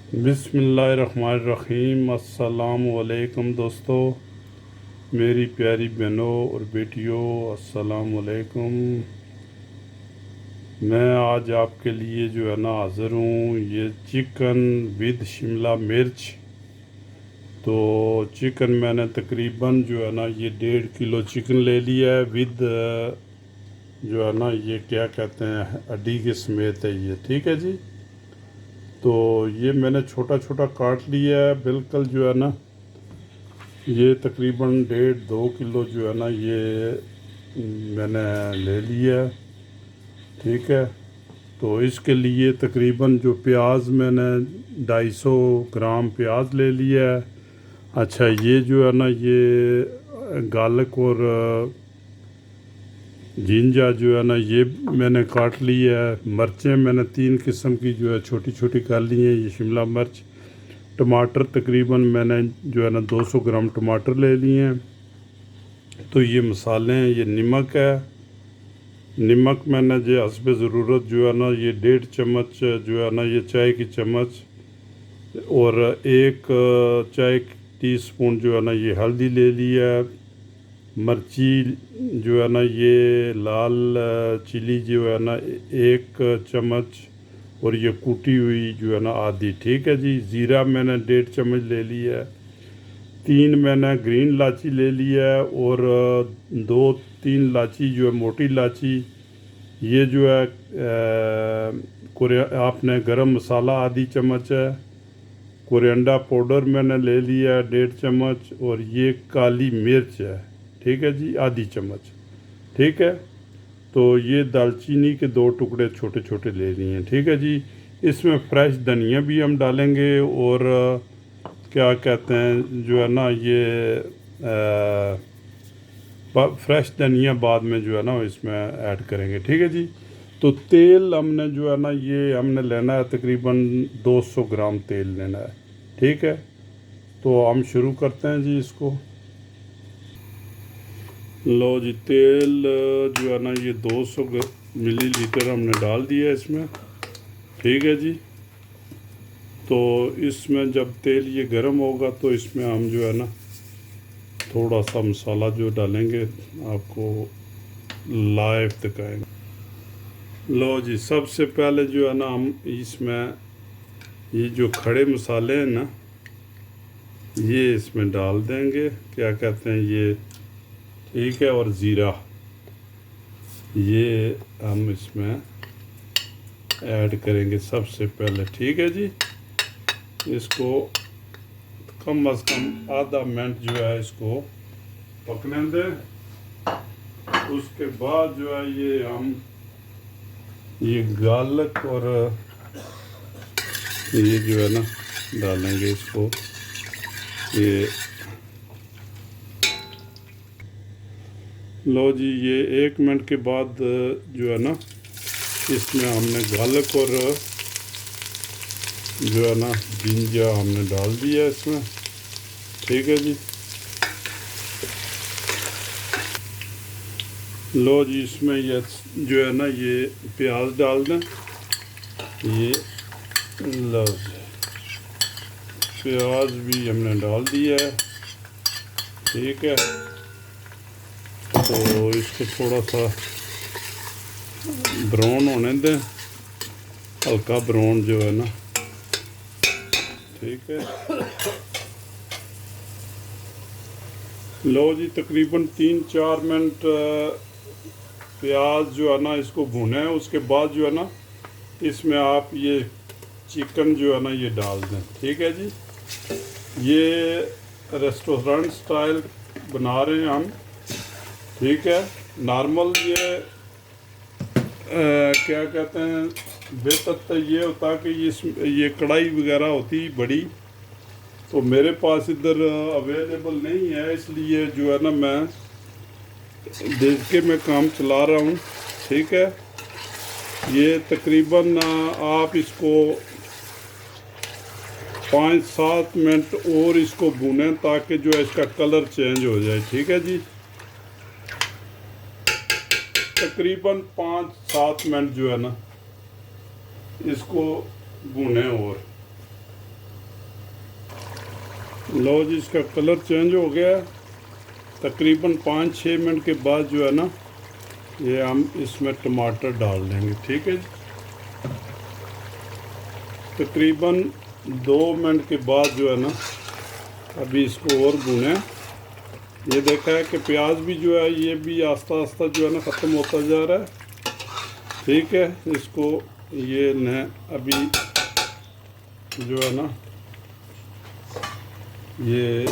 बिस्मिल्लाहिर्रहमानिर्रहीम। अस्सलामुअलैकुम दोस्तों, मेरी प्यारी बहनों और बेटियों, अस्सलामुअलैकुम। मैं आज आपके लिए जो है ना हाज़िर हूँ। ये चिकन विद शिमला मिर्च। तो चिकन मैंने तकरीबन जो है ना ये 1.5 किलो चिकन ले लिया है विद जो है ना ये क्या कहते हैं हड्डी के समेत है ये, ठीक है जी। तो ये मैंने छोटा छोटा काट लिया है बिल्कुल जो है ना, ये तकरीबन 1.5-2 किलो जो है ना ये मैंने ले लिया है, ठीक है। तो इसके लिए तकरीबन जो प्याज मैंने 250 ग्राम प्याज ले लिया है। अच्छा, ये जो है ना ये गार्लिक और जिंजा जो है ना ये मैंने काट लिया है। मिर्चें मैंने 3 किस्म की जो है छोटी छोटी कर ली हैं, ये शिमला मिर्च। टमाटर तकरीबन मैंने जो है ना 200 ग्राम टमाटर ले लिए हैं। तो ये मसाले हैं, ये नमक है। नमक मैंने जो हस्बे ज़रूरत जो है ना ये 1.5 चम्मच जो है ना ये चाय की चम्मच, और 1 चाय टीस्पून जो है ना ये हल्दी ले लिया है। मिर्ची जो है ना ये लाल चिली जो है ना 1 चम्मच, और ये कूटी हुई जो है ना आधी, ठीक है जी। ज़ीरा मैंने 1.5 चम्मच ले लिया है। 3 मैंने ग्रीन इलायची ले लिया है, और 2-3 इलायची जो है मोटी इलायची। ये जो है आपने गरम मसाला आधी चम्मच है। कोरिएंडर पाउडर मैंने ले लिया है 1.5 चम्मच, और ये काली मिर्च है, ठीक है जी, आधी चम्मच, ठीक है। तो ये दालचीनी के 2 टुकड़े छोटे छोटे ले लिए हैं, ठीक है जी। इसमें फ्रेश धनिया भी हम डालेंगे, और क्या कहते हैं जो है ना ये फ्रेश धनिया बाद में जो है ना इसमें ऐड करेंगे, ठीक है जी। तो तेल हमने जो है ना ये हमने लेना है तकरीबन 200 ग्राम तेल लेना है, ठीक है। तो हम शुरू करते हैं जी इसको। लो जी, तेल जो है ना ये 200 मिलीलीटर हमने डाल दिया है इसमें, ठीक है जी। तो इसमें जब तेल ये गर्म होगा तो इसमें हम जो है ना थोड़ा सा मसाला जो डालेंगे आपको लाइव दिखाएंगे। लो जी, सबसे पहले जो है ना हम इसमें ये जो खड़े मसाले हैं ना ये इसमें डाल देंगे, क्या कहते हैं ये, ठीक है। और ज़ीरा ये हम इसमें ऐड करेंगे सबसे पहले, ठीक है जी। इसको कम अज़ कम आधा मिनट जो है इसको पकने दें। उसके बाद जो है ये हम ये गार्लिक और ये जो है ना डालेंगे इसको। ये लो जी, ये 1 मिनट के बाद जो है ना इसमें हमने गार्लिक और जो है ना जिंजा हमने डाल दिया इसमें, ठीक है जी। लो जी, इसमें ये जो है ना ये प्याज डाल दें। ये लो प्याज भी हमने डाल दिया है, ठीक है। तो इसको थोड़ा सा ब्राउन होने दें, हल्का ब्राउन जो है ना, ठीक है। लो जी, तकरीबन 3-4 मिनट प्याज जो है ना इसको भुने। उसके बाद जो है ना इसमें आप ये चिकन जो है ना ये डाल दें, ठीक है जी। ये रेस्टोरेंट स्टाइल बना रहे हैं हम, ठीक है। नॉर्मल ये क्या कहते हैं बेहतर तो ये होता कि ये कढ़ाई वगैरह होती बड़ी, तो मेरे पास इधर अवेलेबल नहीं है, इसलिए जो है ना मैं देख के मैं काम चला रहा हूँ, ठीक है। ये तकरीबन आप इसको 5-7 मिनट और इसको भूनें ताकि जो है इसका कलर चेंज हो जाए, ठीक है जी। तकरीबन 5-7 मिनट जो है ना इसको भूनें। और लो जी, इसका कलर चेंज हो गया है। तकरीबन 5-6 मिनट के बाद जो है ना, ये हम इसमें टमाटर डाल देंगे। ठीक है जी, तकरीबन 2 मिनट के बाद जो है ना, अभी इसको और भुने। ये देखा है कि प्याज भी जो है ये भी आस्ता आस्ता जो है ना ख़त्म होता जा रहा है। ठीक है, इसको ये न अभी जो है ना ये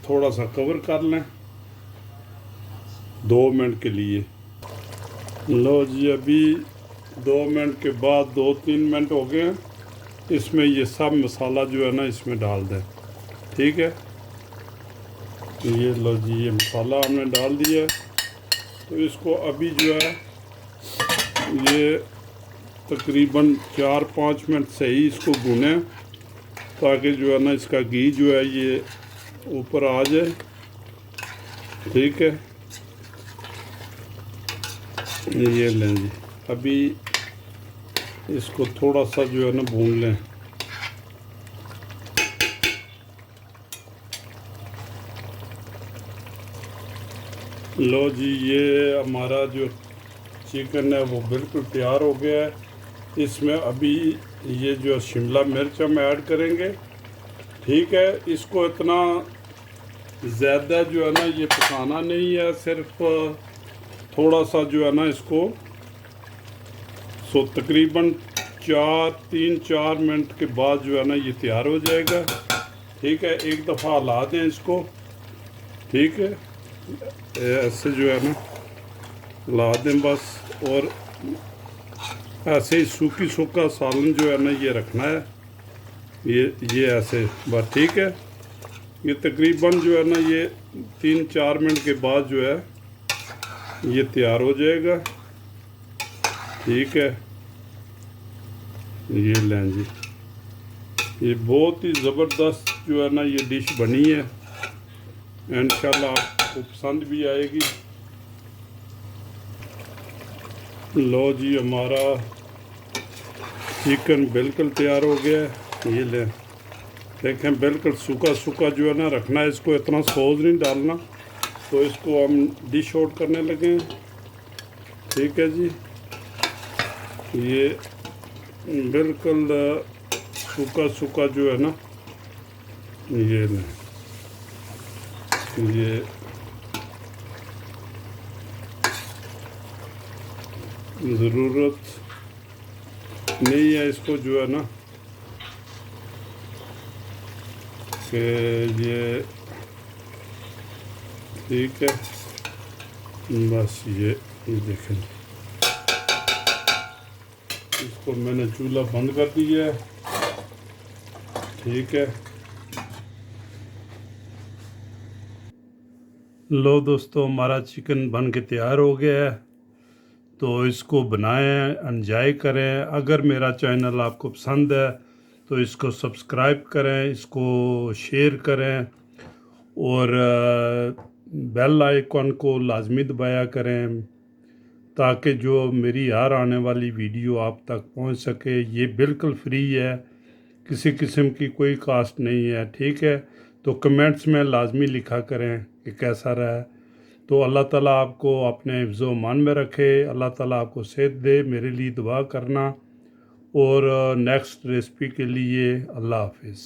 थोड़ा सा कवर कर लें 2 मिनट के लिए। लो जी, अभी 2 मिनट के बाद 2-3 मिनट हो गए हैं। इसमें ये सब मसाला जो है ना इसमें डाल दें। ठीक है, ये लो जी, ये मसाला हमने डाल दिया है। तो इसको अभी जो है ये तकरीबन 4-5 मिनट सही इसको भुने, ताकि जो है ना इसका घी जो है ये ऊपर आ जाए। ठीक है, ये लें जी, अभी इसको थोड़ा सा जो है ना भून लें। लो जी, ये हमारा जो चिकन है वो बिल्कुल तैयार हो गया है। इसमें अभी ये जो शिमला मिर्च हम ऐड करेंगे। ठीक है, इसको इतना ज़्यादा जो है ना ये पकाना नहीं है, सिर्फ थोड़ा सा जो है ना इसको तकरीबन 3-4 मिनट के बाद जो है ना ये तैयार हो जाएगा। ठीक है, एक दफ़ा हिला दें इसको। ठीक है, ऐसे जो है ना हिला दें बस, और ऐसे ही सूखा सालन जो है ना ये रखना है, ये ऐसे बस। ठीक है, ये तकरीबन जो है ना ये 3-4 मिनट के बाद जो है ये तैयार हो जाएगा। ठीक है, ये लें जी, ये बहुत ही ज़बरदस्त जो है ना ये डिश बनी है। इंशाल्लाह आपको पसंद भी आएगी। लो जी, हमारा चिकन बिल्कुल तैयार हो गया है। ये लें, देखें बिल्कुल सूखा जो है ना रखना है, इसको इतना सॉस नहीं डालना। तो इसको हम डिश आउट करने लगे हैं। ठीक है जी, ये बिल्कुल सूखा जो है ना ये लें, ये ज़रूरत नहीं है इसको जो है ना कि ये। ठीक है, बस ये देखें, इसको मैंने चूल्हा बंद कर दिया है। ठीक है, लो दोस्तों, हमारा चिकन बन के तैयार हो गया है। तो इसको बनाएं, एंजॉय करें। अगर मेरा चैनल आपको पसंद है तो इसको सब्सक्राइब करें, इसको शेयर करें, और बेल आइकॉन को लाजमी दबाया करें, ताकि जो मेरी हर आने वाली वीडियो आप तक पहुंच सके। ये बिल्कुल फ्री है, किसी किस्म की कोई कास्ट नहीं है। ठीक है, तो कमेंट्स में लाजमी लिखा करें कि कैसा रहा है। तो अल्लाह ताला आपको अपने हिफ्ज़ो मान में रखे, अल्लाह ताला आपको सेहत दे। मेरे लिए दुआ करना, और नेक्स्ट रेसिपी के लिए अल्लाह हाफिज़।